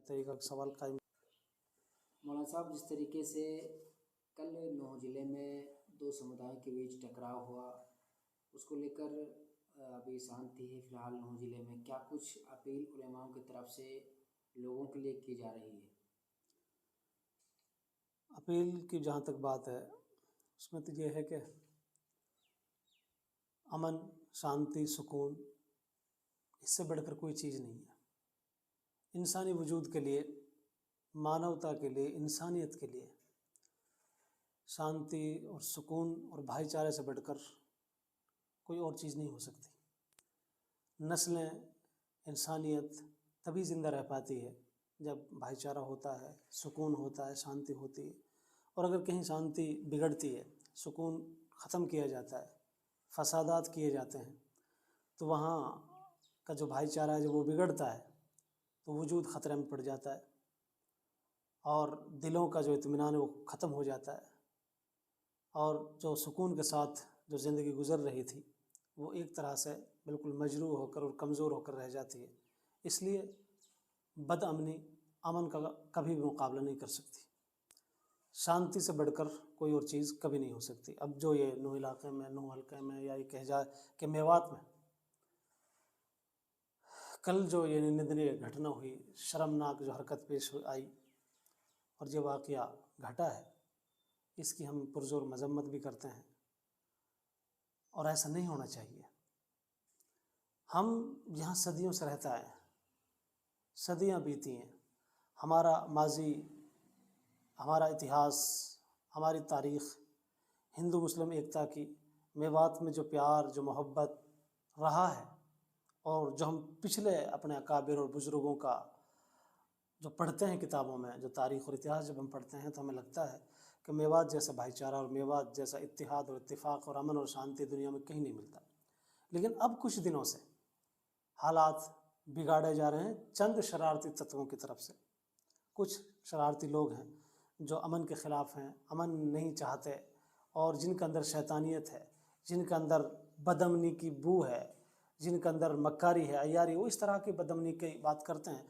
तरीका सवाल कायम। मौलाना साहब, जिस तरीके से कल नौह ज़िले में दो समुदाय के बीच टकराव हुआ, उसको लेकर अभी शांति है फ़िलहाल नौह ज़िले में, क्या कुछ अपील उलेमाओं की तरफ से लोगों के लिए की जा रही है? अपील की जहाँ तक बात है उसमें तो ये है कि अमन, शांति, सुकून, इससे बढ़कर कोई चीज़ नहीं है। इंसानी वजूद के लिए, मानवता के लिए, इंसानियत के लिए शांति और सुकून और भाईचारे से बढ़कर कोई और चीज़ नहीं हो सकती। नस्लें, इंसानियत तभी ज़िंदा रह पाती है जब भाईचारा होता है, सुकून होता है, शांति होती है। और अगर कहीं शांति बिगड़ती है, सुकून ख़त्म किया जाता है, फसादात किए जाते हैं, तो वहाँ का जो भाईचारा है जब वो बिगड़ता है तो वजूद ख़तरे में पड़ जाता है और दिलों का जो इत्मीनान है वो ख़त्म हो जाता है और जो सुकून के साथ जो ज़िंदगी गुज़र रही थी वो एक तरह से बिल्कुल मजरूह होकर और कमज़ोर होकर रह जाती है। इसलिए बदअमनी अमन का कभी भी मुकाबला नहीं कर सकती। शांति से बढ़कर कोई और चीज़ कभी नहीं हो सकती। अब जो ये नूह इलाके में, नूह हल्के में, या ये कह जाए कि मेवात में कल जो ये निंदनीय घटना हुई, शर्मनाक जो हरकत पेश आई और जो वाक़या घटा है, इसकी हम पुरज़ोर मजम्मत भी करते हैं और ऐसा नहीं होना चाहिए। हम यहाँ सदियों से रहता है, सदियाँ बीती हैं, हमारा माजी, हमारा इतिहास, हमारी तारीख़ हिंदू मुस्लिम एकता की, मेवात में जो प्यार, जो मोहब्बत रहा है और जो हम पिछले अपने अकाबिर और बुज़ुर्गों का जो पढ़ते हैं किताबों में, जो तारीख़ और इतिहास जब हम पढ़ते हैं तो हमें लगता है कि मेवात जैसा भाईचारा और मेवात जैसा इत्तिहाद और इत्तिफ़ाक़ और अमन और शांति दुनिया में कहीं नहीं मिलता। लेकिन अब कुछ दिनों से हालात बिगाड़े जा रहे हैं चंद शरारती तत्वों की तरफ से। कुछ शरारती लोग हैं जो अमन के ख़िलाफ़ हैं, अमन नहीं चाहते और जिनके अंदर शैतानियत है, जिनके अंदर बदअमनी की बू है, जिनके अंदर मक्कारी है, अय्यारी, वो इस तरह की बदअमनी की बात करते हैं।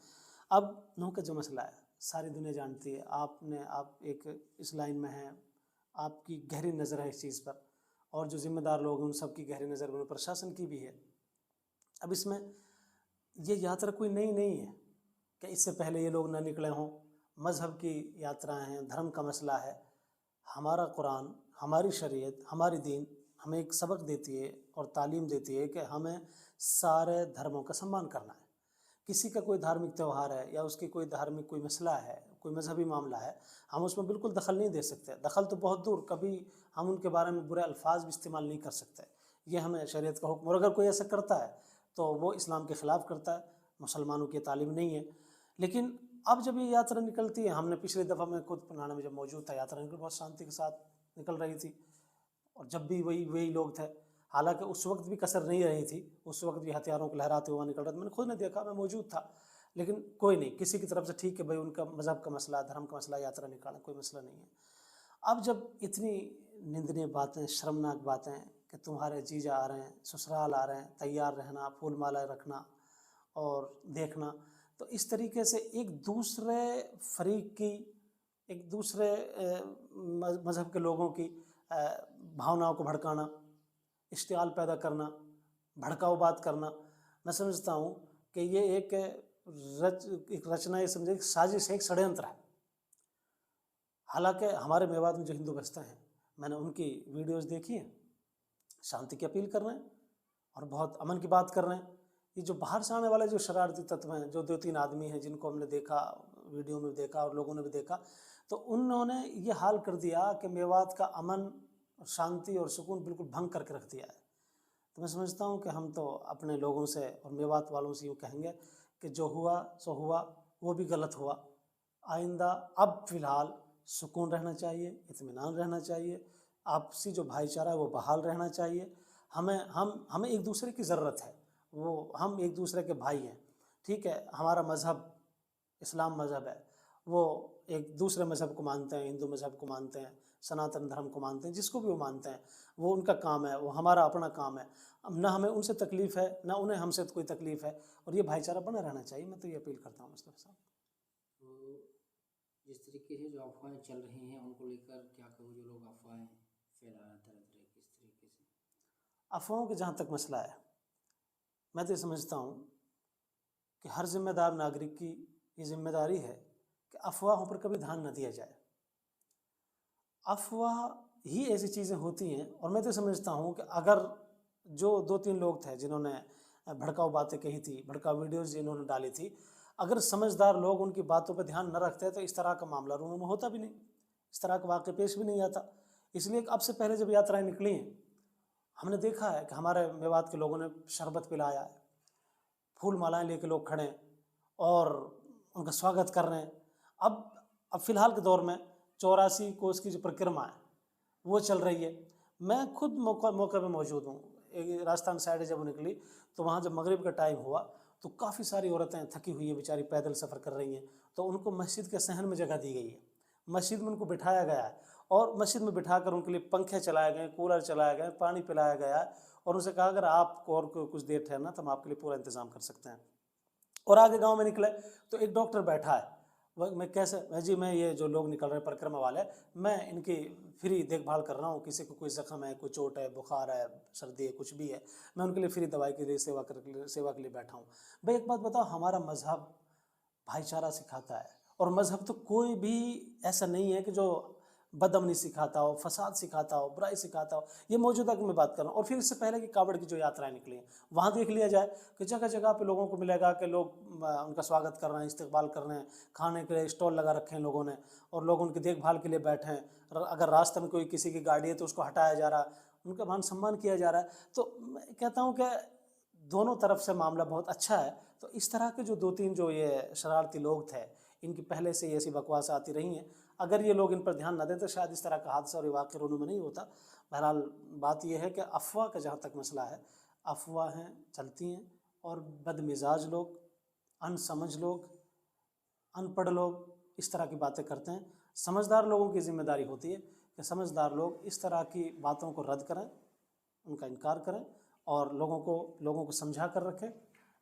अब नूह का जो मसला है सारी दुनिया जानती है, आप एक इस लाइन में हैं, आपकी गहरी नज़र है इस चीज़ पर और जो ज़िम्मेदार लोग हैं उन सब की गहरी नज़र में, प्रशासन की भी है। अब इसमें ये यात्रा कोई नई नहीं है कि इससे पहले ये लोग ना निकले हों। मज़हब की यात्राएं हैं, धर्म का मसला है। हमारा कुरान, हमारी शरीयत, हमारी दीन हमें एक सबक देती है और तालीम देती है कि हमें सारे धर्मों का सम्मान करना है। किसी का कोई धार्मिक त्यौहार है या उसकी कोई धार्मिक कोई मसला है, कोई मजहबी मामला है, हम उसमें बिल्कुल दखल नहीं दे सकते। दखल तो बहुत दूर, कभी हम उनके बारे में बुरे अल्फाज भी इस्तेमाल नहीं कर सकते। ये हमें शरीयत का हुक्म, और अगर कोई ऐसा करता है तो वो इस्लाम के ख़िलाफ़ करता है, मुसलमानों की तालीम नहीं है। लेकिन अब जब ये यात्रा निकलती है, हमने पिछली दफ़ा में खुद पुराना में जब मौजूद था, यात्रा निकल बहुत शांति के साथ निकल रही थी और जब भी वही लोग थे, हालांकि उस वक्त भी कसर नहीं रही थी, उस वक्त भी हथियारों को लहराते हुए निकल रहे थे। मैंने खुद ने देखा, मैं मौजूद था। लेकिन कोई नहीं, किसी की तरफ से ठीक है भाई, उनका मज़हब का मसला, धर्म का मसला, यात्रा निकालें, कोई मसला नहीं है। अब जब इतनी निंदनीय बातें, शर्मनाक बातें कि तुम्हारे जीजा आ रहे हैं, ससुराल आ रहे हैं, तैयार रहना, फूल माला रखना और देखना, तो इस तरीके से एक दूसरे फरीक की, एक दूसरे मज़हब के लोगों की भावनाओं को भड़काना, इश्तिआल पैदा करना, भड़काऊ बात करना, मैं समझता हूँ कि ये एक रचना, ये समझे, एक साजिश है, एक षड्यंत्र है। हालांकि हमारे मेवात में जो हिंदू बसते हैं, मैंने उनकी वीडियोस देखी हैं, शांति की अपील कर रहे हैं और बहुत अमन की बात कर रहे हैं। ये जो बाहर से आने वाले जो शरारती तत्व हैं, जो 2-3 आदमी हैं जिनको हमने देखा, वीडियो में देखा और लोगों ने भी देखा, तो उन्होंने ये हाल कर दिया कि मेवात का अमन, शांति और सुकून बिल्कुल भंग करके रख दिया है। तो मैं समझता हूँ कि हम तो अपने लोगों से और मेवात वालों से यूँ कहेंगे कि जो हुआ सो हुआ, वो भी गलत हुआ। आइंदा अब फ़िलहाल सुकून रहना चाहिए, इत्मीनान रहना चाहिए, आपसी जो भाईचारा है वो बहाल रहना चाहिए। हमें एक दूसरे की ज़रूरत है, वो हम एक दूसरे के भाई हैं, ठीक है। हमारा मज़हब इस्लाम मज़हब है, वो एक दूसरे मज़हब को मानते हैं, हिंदू मज़हब को मानते हैं, सनातन धर्म को मानते हैं, जिसको भी वो मानते हैं, वो उनका काम है, वो हमारा अपना काम है। ना हमें उनसे तकलीफ़ है, ना उन्हें हमसे कोई तकलीफ़ है, और ये भाईचारा बना रहना चाहिए। मैं तो ये अपील करता हूँ मुस्तफ़ा साहब। तो जिस तरीके से जो अफवाहें चल रही हैं उनको लेकर क्या कहो, जो लोग अफवाहें फैला रहे हैं तरह तरह की, किस तरीके से? अफवाहों के जहाँ तक मसला है, मैं तो ये समझता हूँ कि हर जिम्मेदार नागरिक की ये जिम्मेदारी है कि अफवाहों पर कभी ध्यान न दिया जाए। अफवाह ही ऐसी चीज़ें होती हैं, और मैं तो समझता हूँ कि अगर जो 2-3 लोग थे जिन्होंने भड़काऊ बातें कही थी, भड़काऊ वीडियोज़ जिन्होंने डाली थी, अगर समझदार लोग उनकी बातों पर ध्यान न रखते तो इस तरह का मामला रूम में होता भी नहीं, इस तरह का वाक़या पेश भी नहीं आता। इसलिए अब से पहले जब यात्राएं निकली हैं, हमने देखा है कि हमारे मेवात के लोगों ने शरबत पिलाया है, फूल मालाएं लेके लोग खड़े हैं और उनका स्वागत कर रहे हैं। अब फिलहाल के दौर में 84 कोस की जो परिक्रमा है वो चल रही है। मैं खुद मौके पे मौजूद हूँ। एक राजस्थान साइड जब निकली तो वहाँ जब मगरिब का टाइम हुआ तो काफ़ी सारी औरतें थकी हुई है बेचारी, पैदल सफ़र कर रही हैं, तो उनको मस्जिद के सहन में जगह दी गई है, मस्जिद में उनको बिठाया गया है और मस्जिद में बिठाकर उनके लिए पंखे चलाए गए, कूलर चलाए गए, पानी पिलाया गया है और उनसे कहा अगर आपको और कुछ देर ठहरना तो हम आपके लिए पूरा इंतज़ाम कर सकते हैं। और आगे गांव में निकले तो एक डॉक्टर बैठा है, वह मैं कैसे जी मैं ये जो लोग निकल रहे हैं परिक्रमा वाले, मैं इनकी फ्री देखभाल कर रहा हूँ, किसी को कोई ज़ख्म है, कोई चोट है, बुखार है, सर्दी है, कुछ भी है, मैं उनके लिए फ्री दवाई के लिए सेवा के लिए बैठा हूँ। भाई एक बात बताओ, हमारा मज़हब भाईचारा सिखाता है और मज़हब तो कोई भी ऐसा नहीं है कि जो बदअमनी सिखाता हो, फसाद सिखाता हो, बुराई सिखाता हो। ये मौजूदा की मैं बात कर रहा हूँ। और फिर इससे पहले कि कावड़ की जो यात्राएं निकली हैं वहाँ देख लिया जाए कि जगह जगह पे लोगों को मिलेगा कि लोग उनका स्वागत कर रहे हैं, इस्तकबाल कर रहे हैं, खाने के लिए स्टॉल लगा रखे हैं लोगों ने और लोग उनकी देखभाल के लिए बैठे हैं। अगर रास्ते में कोई किसी की गाड़ी है तो उसको हटाया जा रहा है, उनका मान सम्मान किया जा रहा है। तो मैं कहता हूँ कि दोनों तरफ से मामला बहुत अच्छा है। तो इस तरह के जो 2-3 जो ये शरारती लोग थे, इनकी पहले से ही ऐसी बकवास आती रही हैं, अगर ये लोग इन पर ध्यान न दें तो शायद इस तरह का हादसा और ये वाक़या रोनू में नहीं होता। बहरहाल बात यह है कि अफ़वाह का जहाँ तक मसला है, अफ़वाहें चलती हैं और बदमिज़ाज लोग, अनसमझ लोग, अनपढ़ लोग इस तरह की बातें करते हैं। समझदार लोगों की ज़िम्मेदारी होती है कि समझदार लोग इस तरह की बातों को रद्द करें, उनका इनकार करें और लोगों को समझा कर रखें,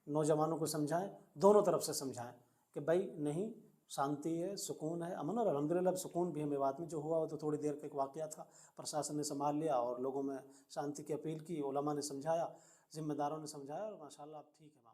नौजवानों को समझाएं, दोनों तरफ से समझाएं कि भाई नहीं, शांति है, सुकून है, अमन। और अल्हम्दुलिल्लाह अब सुकून भी है। मेवात में जो हुआ वो तो थोड़ी देर का एक वाक़या था, प्रशासन ने संभाल लिया और लोगों में शांति की अपील की, उलमा ने समझाया, ज़िम्मेदारों ने समझाया और माशाअल्लाह अब ठीक है।